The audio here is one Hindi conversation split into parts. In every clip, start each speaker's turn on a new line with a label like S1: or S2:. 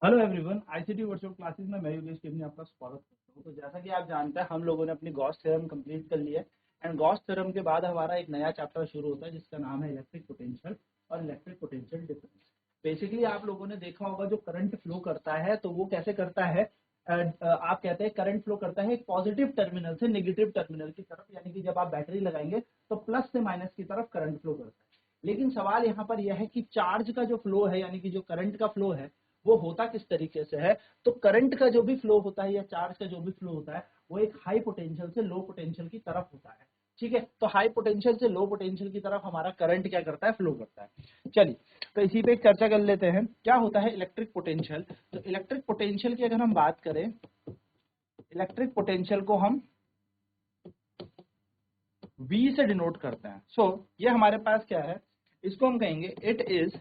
S1: Hello everyone, ICT virtual classes में मैं योगेश केवनी आपका स्वागत करता हूं। तो जैसा कि आप जानते हैं, हम लोगों ने अपनी गॉस थ्योरम कंप्लीट कर लिया है एंड गॉस थ्योरम के बाद हमारा एक नया चैप्टर शुरू होता है जिसका नाम है इलेक्ट्रिक पोटेंशियल और इलेक्ट्रिक पोटेंशियल डिफरेंस। बेसिकली आप लोगों ने देखा होगा जो करंट फ्लो करता है तो वो कैसे करता है। आप कहते हैं करंट फ्लो करता है एक पॉजिटिव टर्मिनल से नेगेटिव टर्मिनल की तरफ, यानी कि जब आप बैटरी लगाएंगे तो प्लस से माइनस की तरफ करंट फ्लो करता है। लेकिन सवाल यहाँ पर यह है कि चार्ज का जो फ्लो है, यानी कि जो करंट का फ्लो है, वो होता किस तरीके से है। तो करंट का जो भी फ्लो होता है या चार्ज का जो भी फ्लो होता है वो एक हाई पोटेंशियल से लो पोटेंशियल की तरफ होता है। ठीक है, तो हाई पोटेंशियल से लो पोटेंशियल की तरफ हमारा करंट क्या करता है, फ्लो करता है। चलिए, तो इसी पे एक चर्चा कर लेते हैं क्या होता है इलेक्ट्रिक पोटेंशियल। तो इलेक्ट्रिक पोटेंशियल की अगर हम बात करें, इलेक्ट्रिक पोटेंशियल को हम V से डिनोट करते हैं। सो ये हमारे पास क्या है, इसको हम कहेंगे इट इज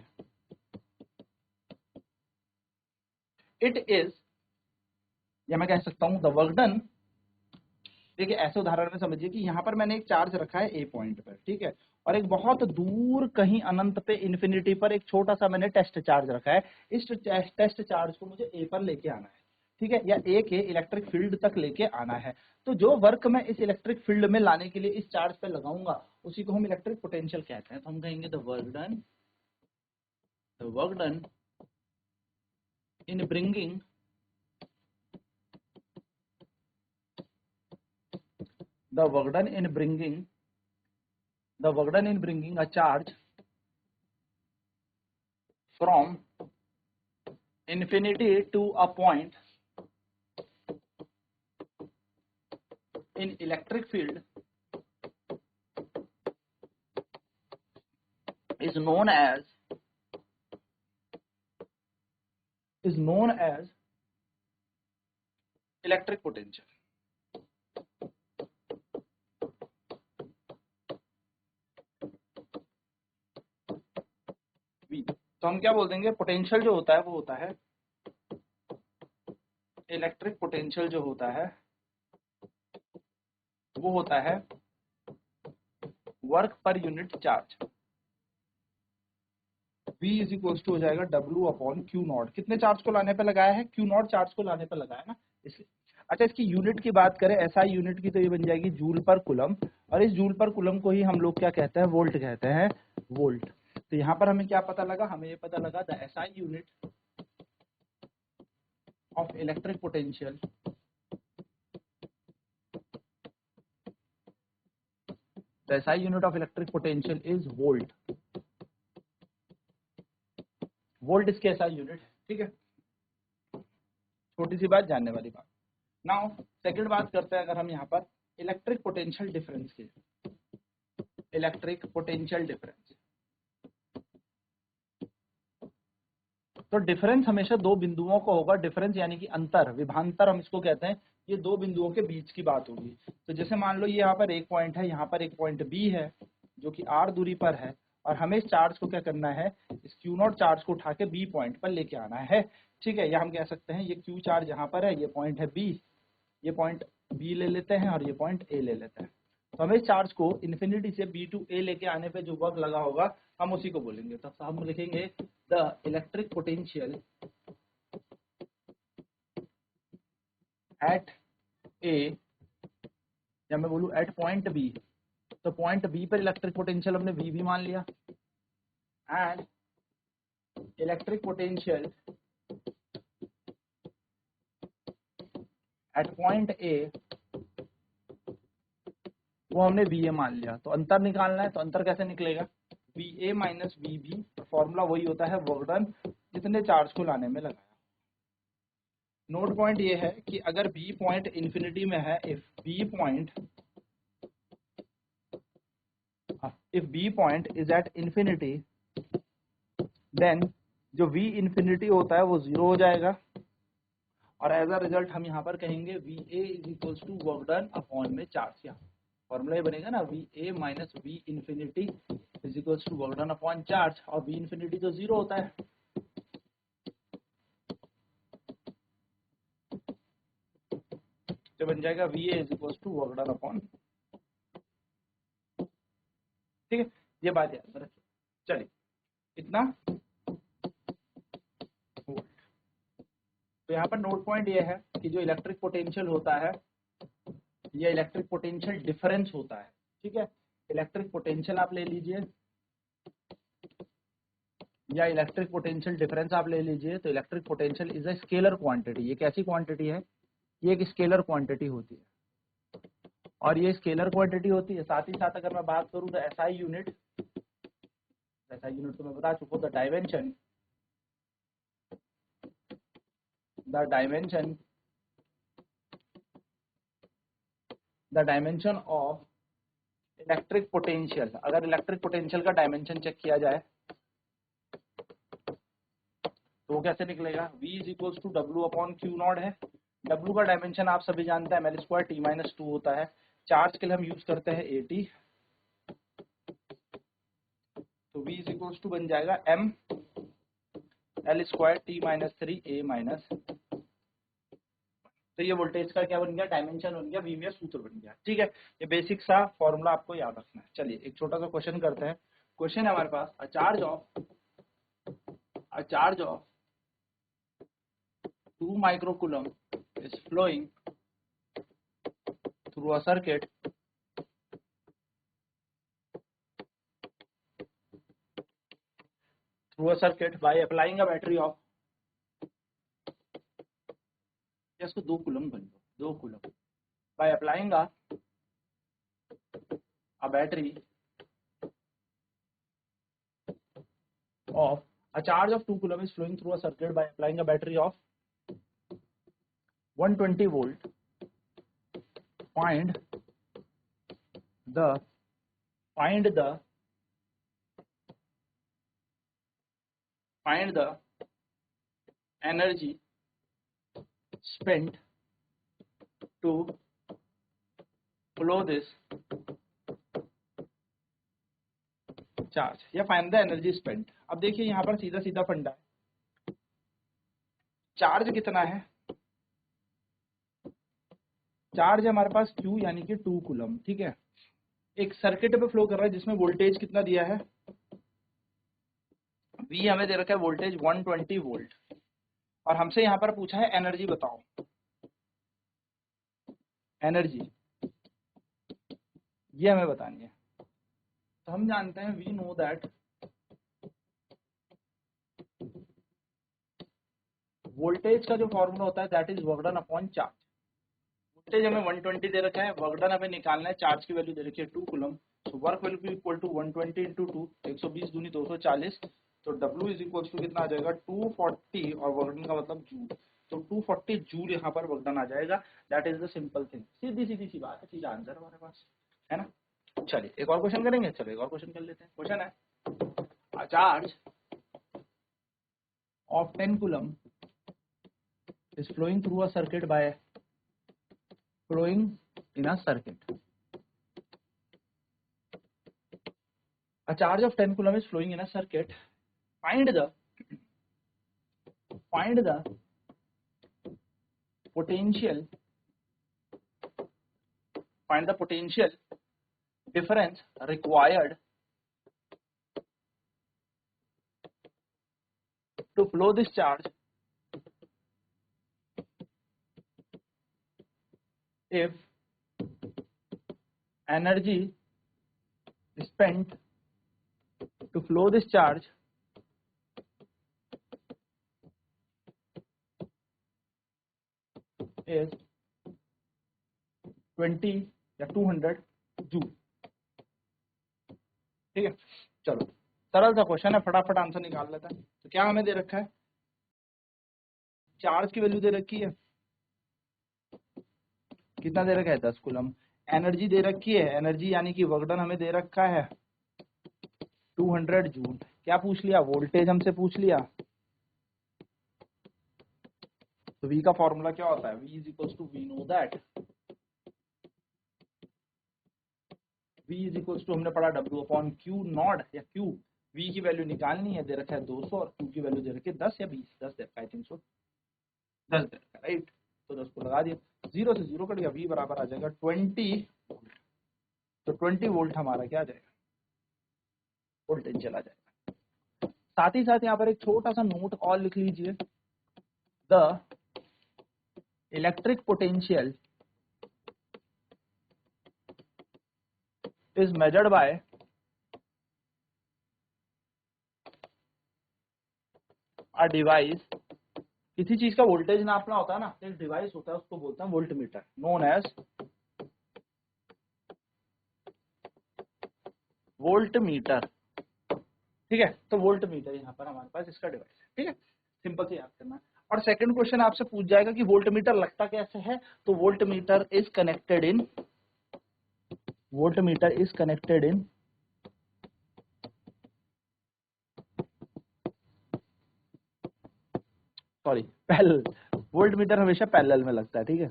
S1: या मैं कह सकता हूं द वर्क डन। देखिए, ऐसे उदाहरण में समझिए कि यहाँ पर मैंने एक चार्ज रखा है ए पॉइंट पर, ठीक है, और एक बहुत दूर कहीं अनंत पे इन्फिनिटी पर एक छोटा सा मैंने टेस्ट चार्ज रखा है। इस टेस्ट चार्ज को मुझे ए पर लेके आना है, ठीक है, या ए के इलेक्ट्रिक फील्ड तक लेके आना है। तो जो वर्क मैं इस इलेक्ट्रिक फील्ड में लाने के लिए इस चार्ज पे लगाऊंगा उसी को हम इलेक्ट्रिक पोटेंशियल कहते हैं। तो हम कहेंगे the work done in bringing the work done in bringing a charge from infinity to a point in electric field is known as electric potential। तो हम क्या बोल देंगे, पोटेंशियल जो होता है वो होता है इलेक्ट्रिक पोटेंशियल, जो होता है वो होता है work per unit charge. V is equal to हो जाएगा W अपॉन क्यू नॉट। कितने चार्ज को लाने पे लगाया है, क्यू नॉट चार्ज को लाने पे लगाया ना, इसलिए। अच्छा, इसकी यूनिट की बात करें एसआई यूनिट की, तो ये बन जाएगी जूल पर कुलम, और इस जूल पर कुलम को ही हम लोग क्या कहते हैं, वोल्ट कहते हैं, वोल्ट। तो यहाँ पर हमें क्या पता लगा, हमें ये पता लगा the SI unit of electric potential the SI unit of electric potential is volt। Volt इसके SI यूनिट, ठीक है। छोटी सी बात, जानने वाली बात। नाउ सेकंड बात करते हैं अगर हम यहाँ पर इलेक्ट्रिक पोटेंशियल डिफरेंस की, इलेक्ट्रिक पोटेंशियल डिफरेंस। तो डिफरेंस हमेशा दो बिंदुओं का होगा। डिफरेंस यानी कि अंतर, विभांतर हम इसको कहते हैं। ये दो बिंदुओं के बीच की बात होगी। तो जैसे मान लो ये यहाँ पर एक पॉइंट है, यहाँ पर एक पॉइंट बी है जो कि r दूरी पर है, और हमें इस चार्ज को क्या करना है, इस क्यू नॉट चार्ज को उठा के बी पॉइंट पर लेके आना है, ठीक है। या हम कह सकते हैं ये क्यू चार्ज यहाँ पर है, ये पॉइंट है बी, ये पॉइंट बी ले लेते हैं और ये पॉइंट ए ले लेते हैं। तो हमें इस चार्ज को इन्फिनिटी से बी टू ए लेके आने पे जो वर्क लगा होगा हम उसी को बोलेंगे। तो हम लिखेंगे द इलेक्ट्रिक पोटेंशियल एट ए, या मैं बोलूं एट पॉइंट बी। तो पॉइंट बी पर इलेक्ट्रिक पोटेंशियल हमने वी भी मान लिया, and electric potential at point ए वो हमने वी ए मान लिया। तो अंतर निकालना है, तो अंतर कैसे निकलेगा, V A minus V B. Formula वही होता है वर्क डन जितने चार्ज को लाने में लगाया। नोट पॉइंट ये है कि अगर बी पॉइंट इंफिनिटी में है, if B point is at infinity, then जो v इंफिनिटी होता है वो 0 हो जाएगा, और एज अ रिजल्ट हम यहाँ पर कहेंगे V A is equal to work done upon में चार्ज। यहाँ फॉर्मूला ये बनेगा ना, V A minus V infinity is equal to work done upon charge, और वी इंफिनिटी तो 0 होता है। तो बन जाएगा V A is equal to work done upon, ठीक है। ये बात याद रखिए। चलिए, इतना तो यहाँ पर नोट पॉइंट ये है कि जो इलेक्ट्रिक पोटेंशियल होता है ये इलेक्ट्रिक पोटेंशियल डिफरेंस होता है, ठीक है। इलेक्ट्रिक पोटेंशियल आप ले लीजिए या इलेक्ट्रिक पोटेंशियल डिफरेंस आप ले लीजिए, तो electric potential is a scalar quantity. ये कैसी क्वांटिटी है? ये एक स्केलर क्वांटिटी होती है और ये स्केलर क्वांटिटी होती है। साथ ही साथ अगर मैं बात करूं तो एसआई यूनिट तो मैं बता चुका हूं, the dimension of electric potential. अगर इलेक्ट्रिक पोटेंशियल का डायमेंशन चेक किया जाए तो कैसे निकलेगा? V is equal to W upon Q naught है। W का डायमेंशन आप सभी जानते हैं ml स्क्वायर t माइनस 2 होता है। चार्ज के लिए हम यूज करते हैं AT, तो V इज इक्वल टू बन जाएगा m l square t minus 3 a minus. तो ये वोल्टेज का क्या बन गया? डायमेंशन बन गया, वी में सूत्र बन गया, ठीक है। ये बेसिक सा फॉर्मूला आपको याद रखना है। चलिए एक छोटा सा क्वेश्चन करते हैं। क्वेश्चन है हमारे पास, a charge of 2 microcoulomb is flowing through a circuit by applying a battery of, इसको 2 कूलम बन लो, 2 coulomb, by applying a battery of a charge of 2 coulomb is flowing through a circuit by applying a battery of 120 volt. Find the energy spent to flow this charge, या फाइंड द एनर्जी स्पेंट। अब देखिए यहाँ पर सीधा सीधा फंडा है, चार्ज कितना है? चार्ज है हमारे पास Q यानी कि 2 कूलम, ठीक है। एक सर्किट पे फ्लो कर रहा है जिसमें वोल्टेज कितना दिया है? V हमें दे रखा है वोल्टेज 120 वोल्ट और हमसे यहाँ पर पूछा है एनर्जी बताओ। एनर्जी ये हमें बतानी है। तो हम जानते हैं वी नो दैट वोल्टेज का जो फॉर्मूला होता है that is work done upon charge. Voltage हमें 120 दे रखा है, वर्क डन हमें निकालना है, चार्ज की वैल्यू दे रखी है 2 coulomb. So work will be equal to 120 into 2, 120 दूनी 240। तो W इज इक्वल टू कितना आ जाएगा? 240 और वर्क डन का मतलब जूल, तो 240 जूल यहाँ पर वर्क डन आ जाएगा। That is the simple thing, सीधी सीधी सी बात है, सीधा आंसर हमारे पास है ना। चलिए एक और क्वेश्चन करेंगे, चलो एक और क्वेश्चन कर लेते हैं। क्वेश्चन है, a charge of 10 coulomb is flowing through a circuit by flowing in a circuit. A charge of 10 coulomb is flowing in a circuit. Find the potential difference required to flow this charge if energy spent to flow this charge is 20 या 200 जूल, ठीक है। चलो सरल सा क्वेश्चन है, फटाफट आंसर निकाल लेता है। तो क्या हमें दे रखा है? चार्ज की वैल्यू दे रखी है, कितना दे रखा है? 10 कूलम। एनर्जी दे रखी है, एनर्जी यानी कि वर्क डन हमें दे रखा है 200 जूल। क्या पूछ लिया? वोल्टेज हमसे पूछ लिया। तो V का फॉर्मूला क्या होता है? V is equal to, we know that V is equal to, हमने पढ़ा W अपॉन Q नॉट या Q। V की वैल्यू निकालनी है, दे रखा है 200 और Q की वैल्यू दे रखी है 10 या 20, 10 दे रखा है, 300 10 दे रखा है, राइट। तो 10 को लगा दिया, 0 से 0 कट गया, V बराबर आ जाएगा 20 वोल्ट। तो 20 वोल्ट हमारा क्या आ जाएगा? वोल्टेज चला जाएगा। साथ ही साथ यहाँ पर एक छोटा सा नोट और लिख लीजिए, the electric potential is measured by a device, किसी चीज का वोल्टेज नापना होता है ना, एक डिवाइस होता है उसको बोलते हैं voltmeter, known as voltmeter. ठीक है, तो वोल्ट मीटर यहाँ पर हमारे पास इसका डिवाइस है। ठीक है, सिंपल से याद करना है। और सेकंड क्वेश्चन आपसे पूछ जाएगा कि वोल्ट मीटर लगता कैसे है, तो volt meter is connected in sorry parallel, volt meter हमेशा पैरेलल में लगता है। ठीक है,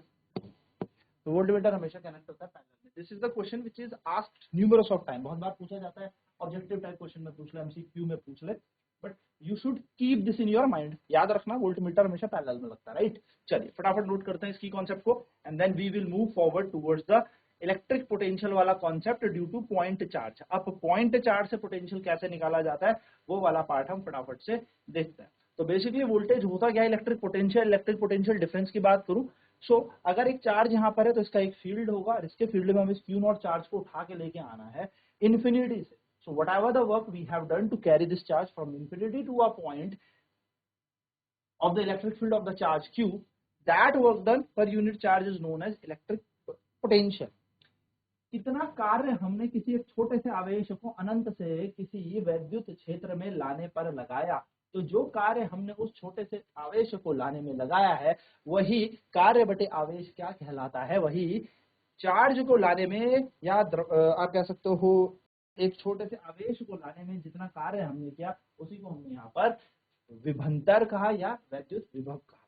S1: तो वोल्ट मीटर हमेशा कनेक्ट होता है पैरेलल में। This is the question which is asked numerous of time, बहुत बार पूछा जाता है, ऑब्जेक्टिव टाइप क्वेश्चन में पूछ ले, एमसीक्यू में पूछ ले, but you should keep this in your mind, याद रखना वोल्ट मीटर हमेशा पैरेलल में लगता है। राइट, चलिए फटाफट नोट करते हैं इसकी कॉन्सेप्ट को, and then we will move forward towards the electric potential वाला concept due to point charge. अब पॉइंट चार्ज से पोटेंशियल कैसे निकाला जाता है वो वाला पार्ट हम फटाफट से देखते हैं। तो बेसिकली वोल्टेज होता क्या है, इलेक्ट्रिक पोटेंशियल डिफरेंस की बात करूं, सो अगर एक चार्ज यहाँ पर है तो इसका एक फील्ड होगा, और इसके फील्ड में हम इस क्यू नॉट चार्ज को उठा के लेके आना है इन्फिनिटी से। So whatever the work we have done to carry this charge from infinity to a point of the electric field of the charge q, that work done per unit charge is known as electric potential। कितना कार्य हमने किसी एक छोटे से आवेश को अनंत से किसी वैद्युत क्षेत्र में लाने पर लगाया, तो जो कार्य हमने उस छोटे से आवेश को लाने में लगाया है वही कार्य बटे आवेश क्या कहलाता है, वही चार्ज को लाने में, या आप कह सकते हो एक छोटे से आवेश को लाने में जितना कार्य हमने किया उसी को हमने यहाँ पर विभवांतर कहा या वैद्युत विभव कहा।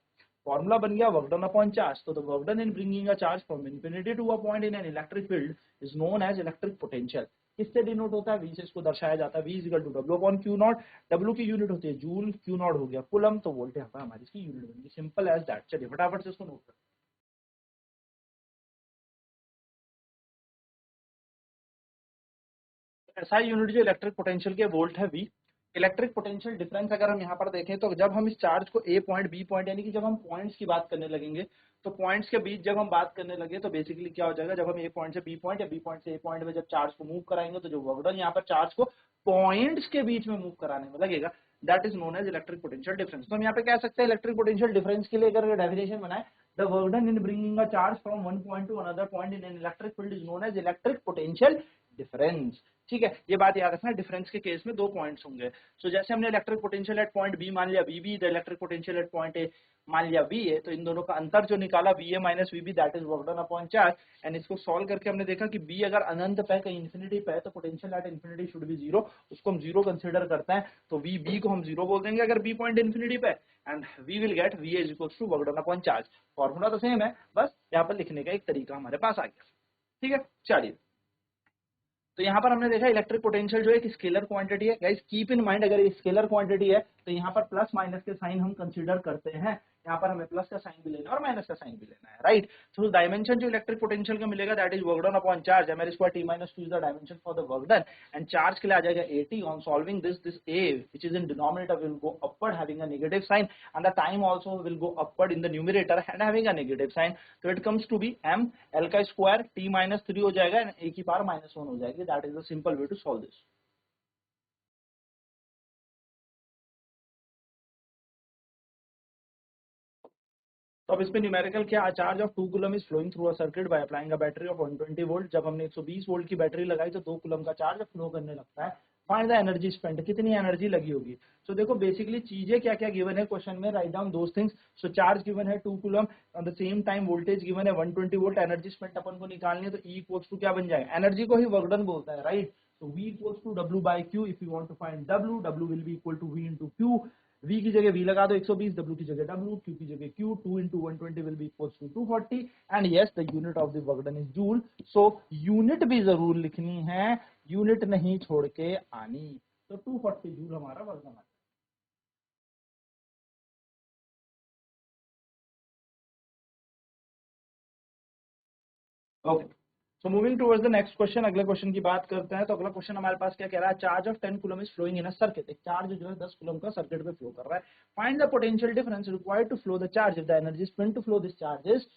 S1: फॉर्मूला बन गया वर्क डन अपॉन चार्ज, तो the work done in bringing a charge from infinity to a point in an electric field is known as electric potential. किससे डिनोट होता है, वी से इसको दर्शाया जाता है, V is equal to W upon Q naught, W की यूनिट होती है जूल, क्यू नॉट हो गया कूलम, तो वोल्ट यहाँ पर हमारी इसकी यूनिट बन गई, सिंपल एज दैट। चलिए फटाफट से इसको नोट करते हैं। एसआई यूनिट जो इलेक्ट्रिक पोटेंशियल के वोल्ट है वी। इलेक्ट्रिक पोटेंशियल डिफरेंस अगर हम यहाँ पर देखें तो जब हम इस चार्ज को ए पॉइंट बी पॉइंट, यानी कि जब हम पॉइंट्स की बात करने लगेंगे, तो पॉइंट्स के बीच जब हम बात करने लगे तो बेसिकली क्या हो जाएगा, जब हम ए पॉइंट से बी पॉइंट या बी पॉइंट से ए पॉइंट में जब चार्ज को मूव कराएंगे तो जो वर्क डन यहाँ पर चार्ज को पॉइंट्स के बीच में मूव कराने में लगेगा, that is known as electric potential difference. तो हम यहाँ पे कह सकते हैं इलेक्ट्रिक पोटेंशियल डिफरेंस के लिए अगर डेफिनेशन बनाए, the work done in bringing a charge from one point to another point in an electric field is known as electric potential difference. ठीक है, ये बात याद रखना, डिफरेंस के केस में दो पॉइंट्स होंगे। सो जैसे हमने electric potential at point B मान लिया V B, the electric potential at point A मान लिया वी ए, तो इन दोनों का अंतर जो निकाला V A minus V B, that is work done upon charge. And इसको सॉल्व करके हमने देखा कि बी अगर अनंत पे कहीं इन्फिनिटी पे है तो potential at infinity should be zero, उसको हम जीरो कंसीडर करते हैं, तो वी बी को हम जीरो बोल देंगे अगर बी पॉइंट इन्फिनिटी पे, and we will get V is equal to work done upon charge. Formula तो सेम है, बस यहाँ पर लिखने का एक तरीका हमारे पास आ गया। ठीक है, चलिए तो यहाँ पर हमने देखा इलेक्ट्रिक पोटेंशियल जो एक स्केलर क्वांटिटी है। गाइस कीप इन माइंड, अगर ये स्केलर क्वांटिटी है तो यहाँ पर प्लस माइनस के साइन हम कंसीडर करते हैं, यहाँ पर हमें प्लस का साइन भी लेना है और माइनस का साइन भी लेना है। राइट, तो डायमेंशन जो इलेक्ट्रिक पोटेंशियल का मिलेगा that is work done upon charge, M L square T minus two is the dimension for the work done, and charge के लिए आ जाएगा 80। On solving this a which is in denominator will go upward having a negative sign, and the time also will go upward in the numerator and having a negative sign, so it comes to be m l का स्क्वायर t माइनस 3 हो जाएगा एंड a की पावर माइनस 1 हो जाएगी। That is the simple way to solve this. तो अब इसमें न्यूमेरिकल क्या, charge of 2 coulomb is flowing through a circuit by applying a battery of 120 volt. जब हमने 120 वोल्ट की बैटरी लगाई तो 2 कूलम का चार्ज फ्लो करने लगता है। फाइंड द एनर्जी स्पेंड, कितनी एनर्जी लगी होगी। सो देखो बेसिकली चीजें क्या क्या गिवन है क्वेश्चन में, write down those things. So charge given है 2 coulomb, on the same time voltage given है 120 वोल्ट, एनर्जी स्पेंड अपन को निकालनी है, तो ई इक्वल्स टू क्या बन जाएगा, एनर्जी को ही वर्क डन बोलता है। Right, so V equals to W by Q, if you want to find W, W will be equal to V into Q। V की जगह V लगा दो 120, W की जगह W, Q की जगह Q, 2 into 120 will be equals to 240, and yes the unit of the work done is joule। so unit भी जरूर लिखनी है, यूनिट नहीं छोड़ के आनी, तो 240 जूल हमारा वर्क डन है। Okay, so moving towards the next question, अगले क्वेश्चन की बात करते हैं। तो अगला क्वेश्चन हमारे पास क्या कह रहा है, charge of 10 coulomb is flowing in a circuit, एक चार्ज जो है 10 कूलम का सर्किट पे फ्लो कर रहा है। Find the potential difference required to flow the charge if the energy spent to flow this charge is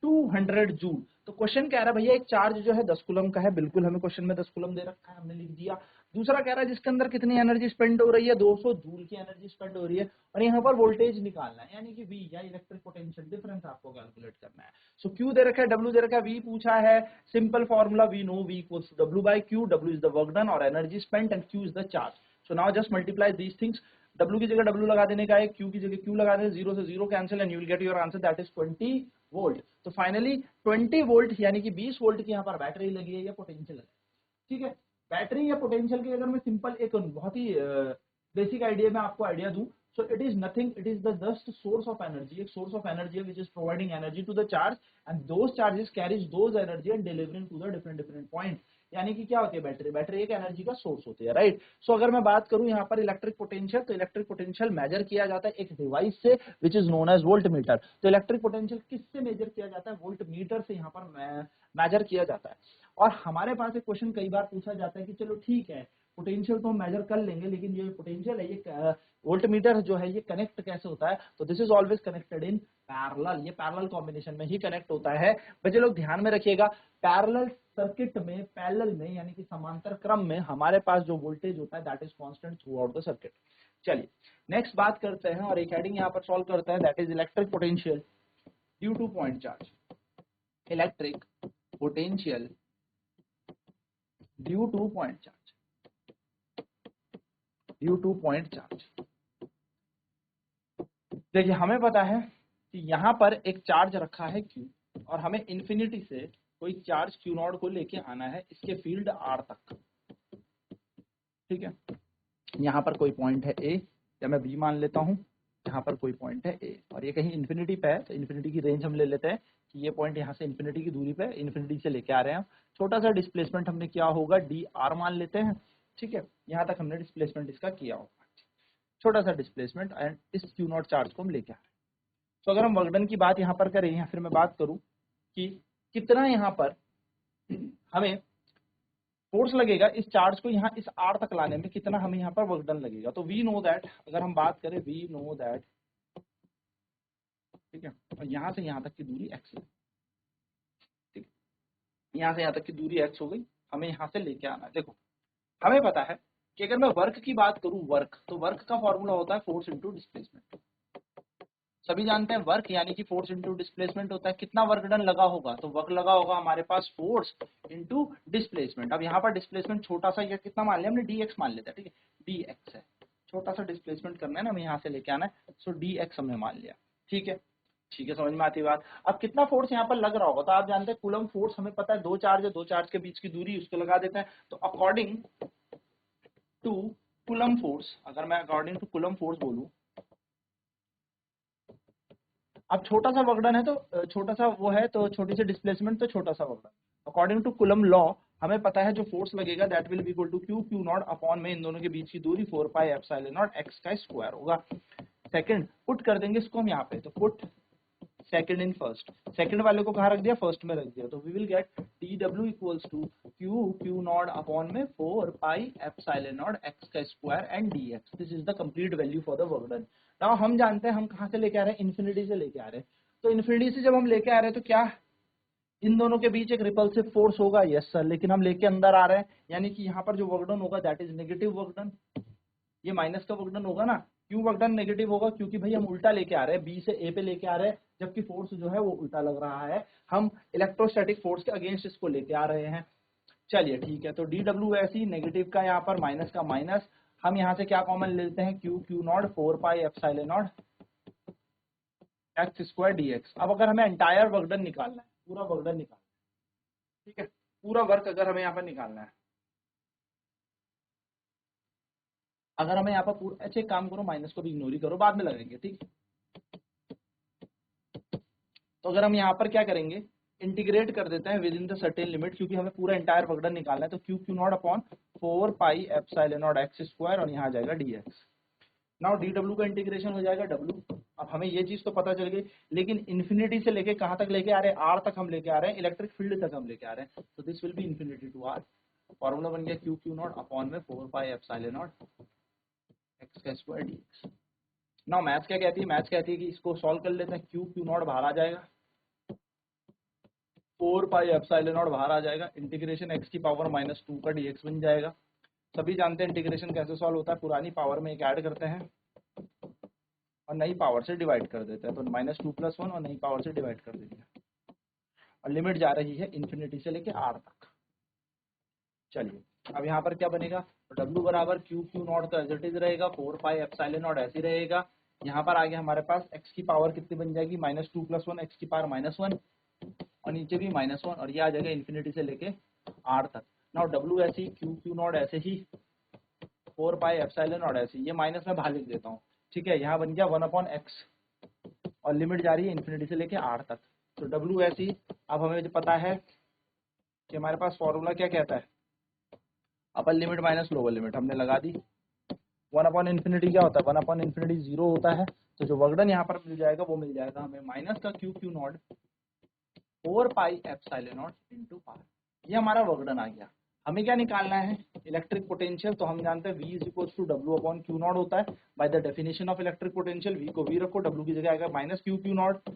S1: 200 joule. तो क्वेश्चन कह रहा है भैया एक चार्ज जो है 10 कूलम का है, बिल्कुल हमें क्वेश्चन में 10 कूलम दे रखा है, हमने लिख दिया। दूसरा कह रहा है जिसके अंदर कितनी एनर्जी स्पेंड हो रही है, 200 जूल की एनर्जी स्पेंड हो रही है, और यहाँ पर वोल्टेज निकालना है, यानी कि V या इलेक्ट्रिक पोटेंशियल डिफरेंस आपको कैलकुलेट करना है। सो Q दे रखा है, W दे रखा है, V पूछा है। Simple formula we know, V equals to W by Q, W is the work done or energy spent and Q is the charge. So now just multiply these things, W की जगह W लगा देने का है, Q की जगह Q लगा देने, 0 से 0 cancel and you will get your answer that is 20 volt. तो फाइनली 20 वोल्ट यानी कि 20 वोल्ट की यहाँ पर बैटरी लगी है या पोटेंशियल है, ठीक है। बैटरी या पोटेंशियल की अगर मैं सिंपल एक बहुत ही बेसिक आइडिया में आपको आइडिया दूं, so it is nothing, it is the just source of energy, एक source of energy which is providing energy to the charge and those charges carries those energy and delivering to the different point। यानी कि क्या होती है बैटरी, बैटरी एक एनर्जी का सोर्स होती है, राइट। सो अगर मैं बात करूं यहाँ पर इलेक्ट्रिक पोटेंशियल, तो इलेक्ट्रिक पोटेंशियल मेजर किया जाता है एक डिवाइस से which is known as voltmeter. तो इलेक्ट्रिक पोटेंशियल किससे मेजर किया जाता है, वोल्ट मीटर से यहाँ पर मेजर किया जाता है। और हमारे पास एक क्वेश्चन कई बार पूछा जाता है कि चलो ठीक है पोटेंशियल तो हम मेजर कर लेंगे, लेकिन ये पोटेंशियल है, ये वोल्ट मीटर जो है ये कनेक्ट कैसे होता है, तो this is always connected in parallel, ये पैरेलल कॉम्बिनेशन में ही कनेक्ट होता है। बच्चे लोग ध्यान में रखिएगा, पैरेलल सर्किट में, पैरेलल में यानी कि समांतर क्रम में हमारे पास जो वोल्टेज होता है that is constant through out the circuit. चलिए नेक्स्ट बात करते हैं और एक हेडिंग यहाँ पर सॉल्व करते हैं, that is electric potential due to point charge. Electric potential due to point charge, due to point charge. देखिए हमें पता है कि यहाँ पर एक चार्ज रखा है Q और हमें इन्फिनिटी से कोई चार्ज Q नॉट को लेके आना है इसके फील्ड R तक, ठीक है। यहाँ पर कोई पॉइंट है A या मैं B मान लेता हूँ, यहाँ पर कोई पॉइंट है A और ये कहीं इन्फिनिटी पे है, तो इन्फिनिटी की रेंज हम ले लेते हैं कि ये पॉइंट यहाँ से इन्फिनिटी की दूरी पे, इन्फिनिटी से लेके आ रहे हैं। छोटा सा डिस्प्लेसमेंट हमने क्या होगा dr मान लेते हैं, ठीक है। यहाँ तक हमने डिस्प्लेसमेंट इसका किया होगा, छोटा सा डिस्प्लेसमेंट, एंड इस Q नॉट चार्ज को हम लेके आ रहे हैं। तो अगर हम वर्क डन की बात यहाँ पर करें या फिर मैं बात करूं कि कितना यहाँ पर हमें फोर्स लगेगा इस चार्ज को यहाँ इस R तक लाने में, कितना हमें यहाँ पर वर्क डन लगेगा, तो वी नो दैट, अगर हम बात करें वी नो दैट, ठीक है, और यहाँ से यहाँ तक की दूरी x है, ठीक है, यहाँ से यहाँ तक की दूरी x हो गई, हमें यहाँ से लेके आना है। देखो हमें पता है कि अगर मैं वर्क की बात करूं, वर्क, तो वर्क का फॉर्मूला होता है फोर्स इंटू डिस्प्लेसमेंट। सभी जानते हैं वर्क यानी कि फोर्स इंटू डिस्प्लेसमेंट होता है। कितना वर्क डन लगा होगा, तो वर्क लगा होगा हमारे पास फोर्स इंटू डिस्प्लेसमेंट। अब यहाँ पर डिस्प्लेसमेंट छोटा सा, या कितना मान लिया हमने, dx मान लेता है, ठीक है, dx है, छोटा सा डिस्प्लेसमेंट करना है ना, हमें यहाँ से लेके आना है, सो dx हमने मान लिया, ठीक है, ठीक है, समझ में आती बात। अब कितना फोर्स यहाँ पर लग रहा होगा, तो आप जानते हैं कूलम फोर्स, हमें पता है दो चार्ज है, दो चार्ज के बीच की दूरी उसको लगा देते हैं। तो अकॉर्डिंग टू कूलम फोर्स, अगर मैं अकॉर्डिंग टू कूलम फोर्स बोलूं, अब छोटा सा वर्क डन है तो छोटा सा वो है, तो छोटी सी डिस्प्लेसमेंट तो छोटा सा work done. According to Coulomb law हमें पता है जो फोर्स लगेगा that will be equal to Q naught upon में इन दोनों के बीच की दूरी 4 पाई एप्सिलॉन नॉट x का स्क्वायर होगा। सेकंड पुट कर देंगे इसको हम यहाँ पे, तो put second in first, second वाले को कहाँ रख दिया, फर्स्ट में रख दिया, तो we will get dw equals to Q naught upon में 4 पाई एप्सिलॉन नॉट x का square and dx। This is the complete value for the work done. Now हम जानते हैं हम कहाँ से लेके आ रहे हैं, इन्फिनिटी से लेके आ रहे हैं। तो इन्फिनिटी से जब हम लेके आ रहे हैं तो क्या इन दोनों के बीच एक रिपल्सिव फोर्स होगा, यस सर, लेकिन हम लेके अंदर आ रहे हैं, यानी कि यहाँ पर जो वर्क डन होगा that is negative work done, ये माइनस का वर्क डन होगा ना। क्यों वर्क डन नेगेटिव होगा, क्योंकि भाई हम उल्टा लेके आ रहे हैं, बी से ए पे लेके आ रहे हैं, जबकि फोर्स जो है वो उल्टा लग रहा है, हम इलेक्ट्रोस्टैटिक फोर्स के अगेंस्ट इसको लेके आ रहे हैं। चलिए ठीक है, तो dw ऐसी नेगेटिव का यहाँ पर माइनस का माइनस, हम यहाँ से क्या कॉमन लेते हैं, Q not 4 pi epsilon naught x square dx। अब अगर हमें एंटायर वर्क डन निकालना है, पूरा वर्क डन निकालना है, ठीक है, पूरा वर्क अगर हमें यहाँ पर निकालना है, अगर हमें यहाँ पर पूरा, अच्छा एक काम करो माइनस को भी इग्नोर ही करो, बाद में लगाएंगे, ठीक। तो अगर हम यहाँ पर क्या करेंगे, इंटीग्रेट कर देते हैं with in the certain limit, क्योंकि हमें पूरा एंटायर वर्क डन निकालना है, तो Q naught upon 4 pi epsilon naught x square और यहाँ आ जाएगा dx। नाउ dw का इंटीग्रेशन हो जाएगा w अब हमें ये चीज तो पता चल गई, लेकिन इन्फिनिटी से लेके कहाँ तक लेके आ रहे हैं, आर तक हम लेके आ रहे हैं, इलेक्ट्रिक फील्ड तक हम लेके आ रहे हैं, तो this will be infinity to R. Formula बन गया क्यू क्यू नॉट अपॉन में 4 पाई एप्सिलॉन नॉट एक्स का स्क्वायर डीएक्स। नाउ मैथ्स क्या कहती है, मैथ्स कहती है कि इसको सॉल्व कर लेते हैं, क्यू क्यू नॉट बाहर आ जाएगा, 4 पाई एप्सिलॉन नॉट बाहर आ जाएगा, इंटीग्रेशन एक्स की पावर -2 का डीएक्स बन जाएगा। सभी जानते हैं इंटीग्रेशन कैसे सॉल्व होता है, पुरानी पावर में एक ऐड करते हैं और नई पावर से डिवाइड कर देते हैं, तो -2 + 1 और नई पावर से डिवाइड कर देते हैं, और लिमिट जा रही है इन्फिनिटी से लेके आर तक। चलिए अब यहाँ पर क्या बनेगा, तो W बराबर क्यू क्यू नॉट तो एज इट इज रहेगा, 4 पाई एप्सिलॉन नॉट ऐसे ही रहेगा। यहाँ पर आगे हमारे पास x की पावर कितनी बन जाएगी, -2 + 1 x की पावर -1, और नीचे भी -1, और ये आ जाएगा इन्फिनिटी से लेके r तक। नाउ W ऐसे ही, क्यू क्यू नॉट ऐसे ही, 4 पाई एप्सिलॉन नॉट ऐसे ही, ये माइनस में बाहर लिख देता हूँ, ठीक है। यहाँ बन गया 1/x, और लिमिट जा रही है इन्फिनिटी से लेके r तक, तो W ऐसे ही। अब हमें पता है कि हमारे पास फॉर्मूला क्या कहता है, upper limit minus lower limit हमने लगा दी। 1/∞ क्या होता है, 1/∞ 0 होता है, तो जो वर्गडन यहाँ पर मिल जाएगा वो मिल जाएगा हमें माइनस का Q Q naught 4 pi epsilon naught into R. ये हमारा वर्गडन आ गया। हमें क्या निकालना है, इलेक्ट्रिक पोटेंशियल, तो हम जानते हैं V = W/Q0 होता है। By the definition of electric potential, V को V रखो, W की जगह आएगा -Q Q naught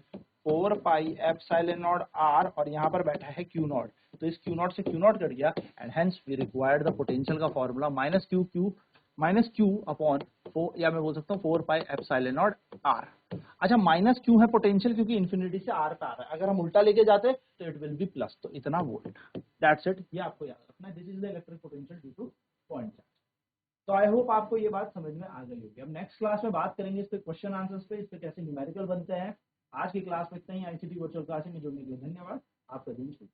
S1: 4 pi epsilon naught R, और यहाँ पर बैठा है क्यू नॉट, तो इस क्यू नॉट से क्यू नॉट कट गया, and hence we required the potential का फॉर्मूला -Q/4, या मैं बोल सकता हूँ 4 पाई एप्सिलॉन नॉट आर। अच्छा, -Q है पोटेंशियल क्योंकि इन्फिनिटी से आर पे आ रहा है, अगर हम उल्टा लेके जाते तो इट विल बी प्लस, तो इतना वोल्ट, दैट्स इट। ये आपको याद रखना है, this is the electric potential due to point charge. तो आई होप आपको ये बात समझ में आ गई होगी। अब नेक्स्ट क्लास में बात करेंगे इस पे क्वेश्चन आंसर्स पे, इस पे कैसे न्यूमेरिकल बनते हैं। आज की क्लास में इतना ही। आईसीटी वर्चुअल क्लास में जुड़ने के लिए धन्यवाद। आपका दिन शुभ।